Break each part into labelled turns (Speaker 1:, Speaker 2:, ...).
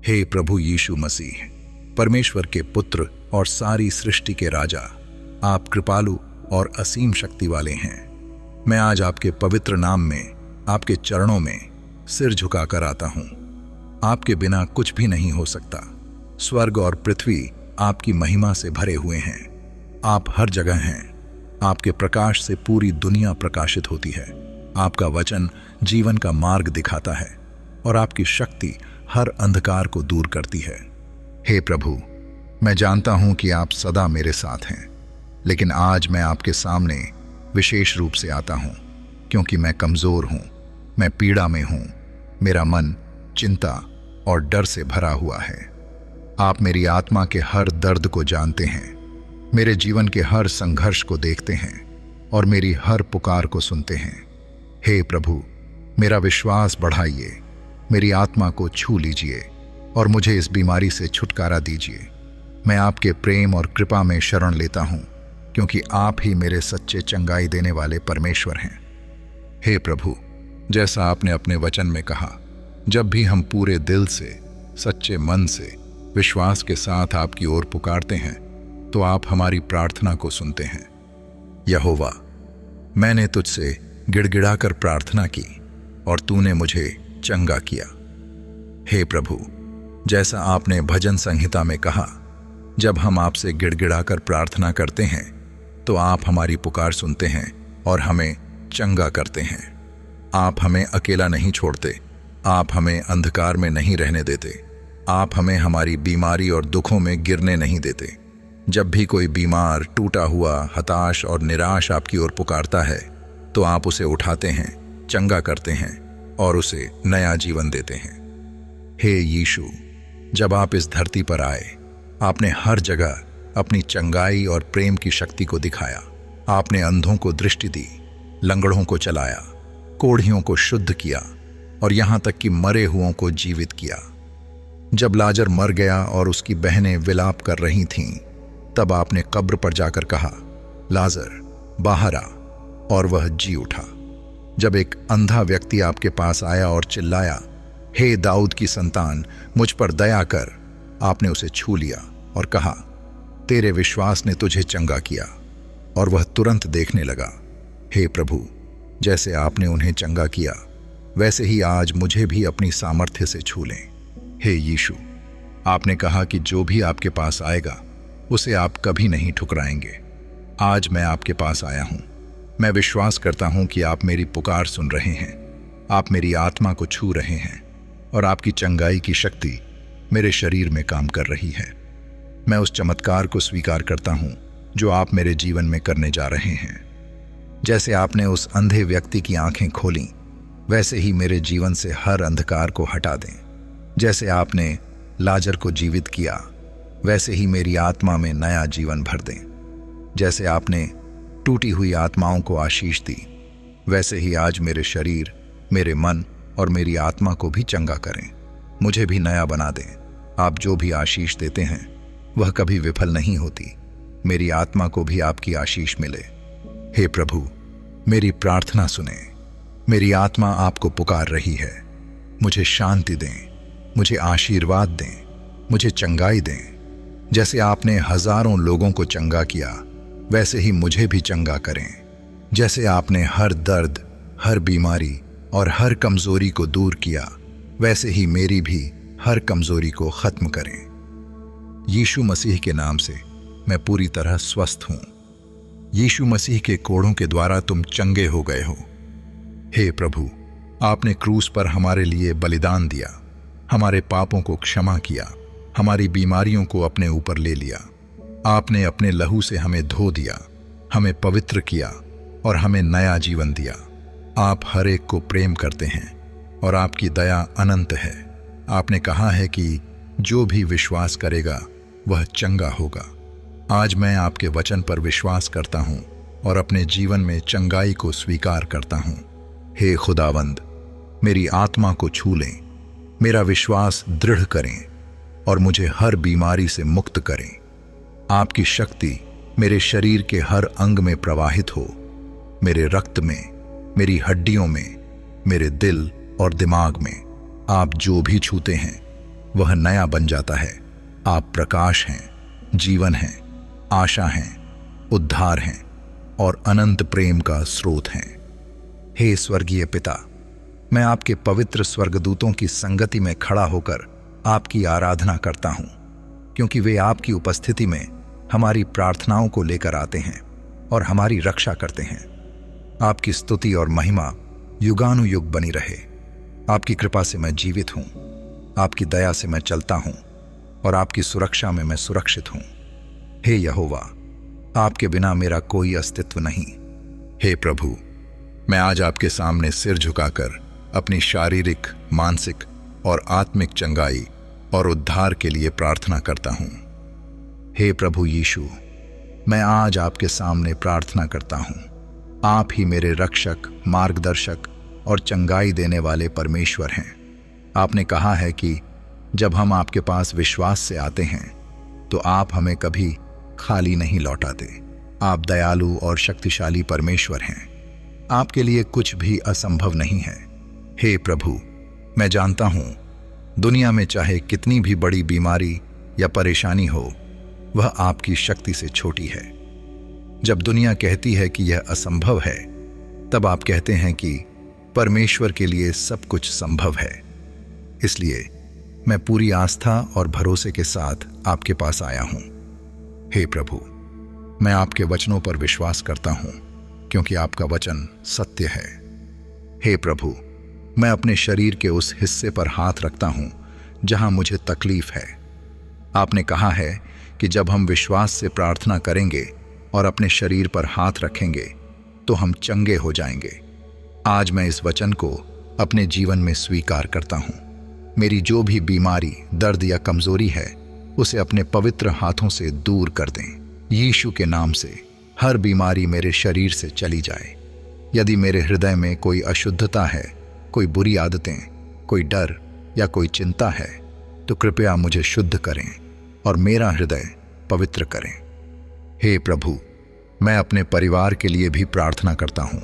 Speaker 1: हे प्रभु यीशु मसीह, परमेश्वर के पुत्र और सारी सृष्टि के राजा, आप कृपालु और असीम शक्ति वाले हैं। मैं आज आपके पवित्र नाम में, आपके चरणों में सिर झुकाकर आता हूं। आपके बिना कुछ भी नहीं हो सकता। स्वर्ग और पृथ्वी आपकी महिमा से भरे हुए हैं। आप हर जगह हैं। आपके प्रकाश से पूरी दुनिया प्रकाशित होती है। आपका वचन जीवन का मार्ग दिखाता है और आपकी शक्ति हर अंधकार को दूर करती है। हे प्रभु, मैं जानता हूं कि आप सदा मेरे साथ हैं, लेकिन आज मैं आपके सामने विशेष रूप से आता हूं क्योंकि मैं कमजोर हूं, मैं पीड़ा में हूं। मेरा मन चिंता और डर से भरा हुआ है। आप मेरी आत्मा के हर दर्द को जानते हैं, मेरे जीवन के हर संघर्ष को देखते हैं और मेरी हर पुकार को सुनते हैं। हे प्रभु, मेरा विश्वास बढ़ाइए, मेरी आत्मा को छू लीजिए और मुझे इस बीमारी से छुटकारा दीजिए। मैं आपके प्रेम और कृपा में शरण लेता हूं क्योंकि आप ही मेरे सच्चे चंगाई देने वाले परमेश्वर हैं। हे प्रभु, जैसा आपने अपने वचन में कहा, जब भी हम पूरे दिल से, सच्चे मन से, विश्वास के साथ आपकी ओर पुकारते हैं तो आप हमारी प्रार्थना को सुनते हैं। यहोवा, मैंने तुझसे गिड़गिड़ाकर प्रार्थना की और तूने मुझे चंगा किया। हे प्रभु, जैसा आपने भजन संहिता में कहा, जब हम आपसे गिड़गिड़ाकर प्रार्थना करते हैं तो आप हमारी पुकार सुनते हैं और हमें चंगा करते हैं। आप हमें अकेला नहीं छोड़ते, आप हमें अंधकार में नहीं रहने देते, आप हमें हमारी बीमारी और दुखों में गिरने नहीं देते। जब भी कोई बीमार, टूटा हुआ, हताश और निराश आपकी ओर पुकारता है तो आप उसे उठाते हैं, चंगा करते हैं और उसे नया जीवन देते हैं। हे यीशु, जब आप इस धरती पर आए, आपने हर जगह अपनी चंगाई और प्रेम की शक्ति को दिखाया। आपने अंधों को दृष्टि दी, लंगड़ों को चलाया, कोढ़ियों को शुद्ध किया और यहाँ तक कि मरे हुओं को जीवित किया। जब लाजर मर गया और उसकी बहनें विलाप कर रही थीं, तब आपने कब्र पर जाकर कहा, लाजर बाहर आ, और वह जी उठा। जब एक अंधा व्यक्ति आपके पास आया और चिल्लाया, हे दाऊद की संतान, मुझ पर दया कर, आपने उसे छू लिया और कहा, तेरे विश्वास ने तुझे चंगा किया, और वह तुरंत देखने लगा। हे प्रभु, जैसे आपने उन्हें चंगा किया, वैसे ही आज मुझे भी अपनी सामर्थ्य से छू लें। हे यीशु, आपने कहा कि जो भी आपके पास आएगा उसे आप कभी नहीं ठुकराएंगे। आज मैं आपके पास आया हूं। मैं विश्वास करता हूं कि आप मेरी पुकार सुन रहे हैं, आप मेरी आत्मा को छू रहे हैं और आपकी चंगाई की शक्ति मेरे शरीर में काम कर रही है। मैं उस चमत्कार को स्वीकार करता हूं जो आप मेरे जीवन में करने जा रहे हैं। जैसे आपने उस अंधे व्यक्ति की आंखें खोलीं, वैसे ही मेरे जीवन से हर अंधकार को हटा दें। जैसे आपने लाजर को जीवित किया, वैसे ही मेरी आत्मा में नया जीवन भर दें। जैसे आपने टूटी हुई आत्माओं को आशीष दी, वैसे ही आज मेरे शरीर, मेरे मन और मेरी आत्मा को भी चंगा करें। मुझे भी नया बना दें। आप जो भी आशीष देते हैं वह कभी विफल नहीं होती। मेरी आत्मा को भी आपकी आशीष मिले। हे प्रभु, मेरी प्रार्थना सुने। मेरी आत्मा आपको पुकार रही है। मुझे शांति दें, मुझे आशीर्वाद दें, मुझे चंगाई दें। जैसे आपने हजारों लोगों को चंगा किया, वैसे ही मुझे भी चंगा करें। जैसे आपने हर दर्द, हर बीमारी और हर कमजोरी को दूर किया, वैसे ही मेरी भी हर कमजोरी को खत्म करें। यीशु मसीह के नाम से मैं पूरी तरह स्वस्थ हूं। यीशु मसीह के कोड़ों के द्वारा तुम चंगे हो गए हो। हे प्रभु, आपने क्रूस पर हमारे लिए बलिदान दिया, हमारे पापों को क्षमा किया, हमारी बीमारियों को अपने ऊपर ले लिया। आपने अपने लहू से हमें धो दिया, हमें पवित्र किया और हमें नया जीवन दिया। आप हर एक को प्रेम करते हैं और आपकी दया अनंत है। आपने कहा है कि जो भी विश्वास करेगा वह चंगा होगा। आज मैं आपके वचन पर विश्वास करता हूँ और अपने जीवन में चंगाई को स्वीकार करता हूँ। हे खुदावंद, मेरी आत्मा को छू लें, मेरा विश्वास दृढ़ करें और मुझे हर बीमारी से मुक्त करें। आपकी शक्ति मेरे शरीर के हर अंग में प्रवाहित हो, मेरे रक्त में, मेरी हड्डियों में, मेरे दिल और दिमाग में। आप जो भी छूते हैं वह नया बन जाता है। आप प्रकाश हैं, जीवन हैं, आशा हैं, उद्धार हैं और अनंत प्रेम का स्रोत हैं। हे स्वर्गीय पिता, मैं आपके पवित्र स्वर्गदूतों की संगति में खड़ा होकर आपकी आराधना करता हूं, क्योंकि वे आपकी उपस्थिति में हमारी प्रार्थनाओं को लेकर आते हैं और हमारी रक्षा करते हैं। आपकी स्तुति और महिमा युगानुयुग बनी रहे। आपकी कृपा से मैं जीवित हूं, आपकी दया से मैं चलता हूं और आपकी सुरक्षा में मैं सुरक्षित हूं। हे यहोवा, आपके बिना मेरा कोई अस्तित्व नहीं। हे प्रभु, मैं आज आपके सामने सिर झुकाकर अपनी शारीरिक, मानसिक और आत्मिक चंगाई और उद्धार के लिए प्रार्थना करता हूं। हे प्रभु यीशु, मैं आज आपके सामने प्रार्थना करता हूं। आप ही मेरे रक्षक, मार्गदर्शक और चंगाई देने वाले परमेश्वर हैं। आपने कहा है कि जब हम आपके पास विश्वास से आते हैं तो आप हमें कभी खाली नहीं लौटाते। आप दयालु और शक्तिशाली परमेश्वर हैं। आपके लिए कुछ भी असंभव नहीं है। हे प्रभु, मैं जानता हूं दुनिया में चाहे कितनी भी बड़ी बीमारी या परेशानी हो, वह आपकी शक्ति से छोटी है। जब दुनिया कहती है कि यह असंभव है, तब आप कहते हैं कि परमेश्वर के लिए सब कुछ संभव है। इसलिए मैं पूरी आस्था और भरोसे के साथ आपके पास आया हूं। हे प्रभु, मैं आपके वचनों पर विश्वास करता हूं, क्योंकि आपका वचन सत्य है। हे प्रभु, मैं अपने शरीर के उस हिस्से पर हाथ रखता हूं जहां मुझे तकलीफ है। आपने कहा है कि जब हम विश्वास से प्रार्थना करेंगे और अपने शरीर पर हाथ रखेंगे तो हम चंगे हो जाएंगे। आज मैं इस वचन को अपने जीवन में स्वीकार करता हूं। मेरी जो भी बीमारी, दर्द या कमजोरी है, उसे अपने पवित्र हाथों से दूर कर दें। यीशु के नाम से हर बीमारी मेरे शरीर से चली जाए। यदि मेरे हृदय में कोई अशुद्धता है, कोई बुरी आदतें, कोई डर या कोई चिंता है, तो कृपया मुझे शुद्ध करें और मेरा हृदय पवित्र करें। हे प्रभु, मैं अपने परिवार के लिए भी प्रार्थना करता हूं।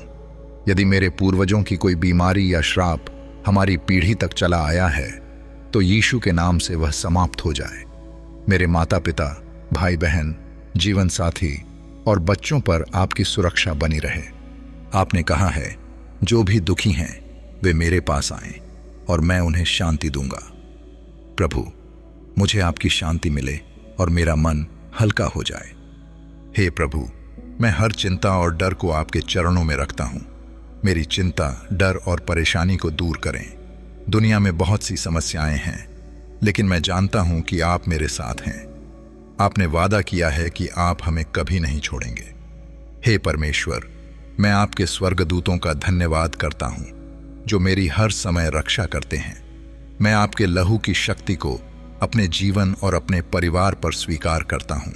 Speaker 1: यदि मेरे पूर्वजों की कोई बीमारी या श्राप हमारी पीढ़ी तक चला आया है, तो यीशु के नाम से वह समाप्त हो जाए। मेरे माता पिता, भाई बहन, जीवन साथी और बच्चों पर आपकी सुरक्षा बनी रहे। आपने कहा है, जो भी दुखी हैं वे मेरे पास आएं और मैं उन्हें शांति दूंगा। प्रभु, मुझे आपकी शांति मिले और मेरा मन हल्का हो जाए। हे प्रभु, मैं हर चिंता और डर को आपके चरणों में रखता हूं। मेरी चिंता, डर और परेशानी को दूर करें। दुनिया में बहुत सी समस्याएं हैं, लेकिन मैं जानता हूं कि आप मेरे साथ हैं। आपने वादा किया है कि आप हमें कभी नहीं छोड़ेंगे। हे परमेश्वर, मैं आपके स्वर्गदूतों का धन्यवाद करता हूं, जो मेरी हर समय रक्षा करते हैं। मैं आपके लहू की शक्ति को अपने जीवन और अपने परिवार पर स्वीकार करता हूं।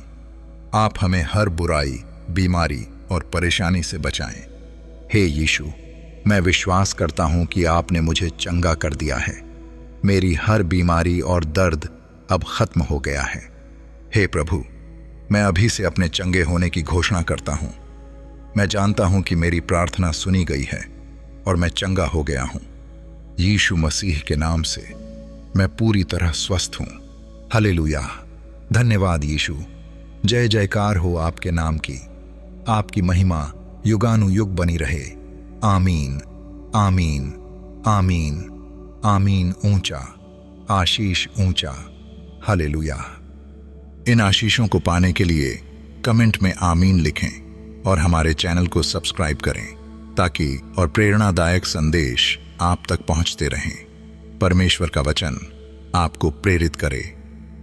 Speaker 1: आप हमें हर बुराई, बीमारी और परेशानी से बचाएं। हे यीशु, मैं विश्वास करता हूं कि आपने मुझे चंगा कर दिया है। मेरी हर बीमारी और दर्द अब खत्म हो गया है। हे प्रभु, मैं अभी से अपने चंगे होने की घोषणा करता हूं। मैं जानता हूं कि मेरी प्रार्थना सुनी गई है और मैं चंगा हो गया हूं। यीशु मसीह के नाम से मैं पूरी तरह स्वस्थ हूं। हालेलुया। धन्यवाद यीशु। जय जयकार हो आपके नाम की। आपकी महिमा युगानुयुग बनी रहे। आमीन, आमीन, आमीन, आमीन। ऊंचा, आशीष ऊंचा। हालेलुया। इन आशीषों को पाने के लिए कमेंट में आमीन लिखें और हमारे चैनल को सब्सक्राइब करें, ताकि और प्रेरणादायक संदेश आप तक पहुंचते रहें। परमेश्वर का वचन आपको प्रेरित करे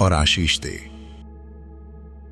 Speaker 1: और आशीष दे।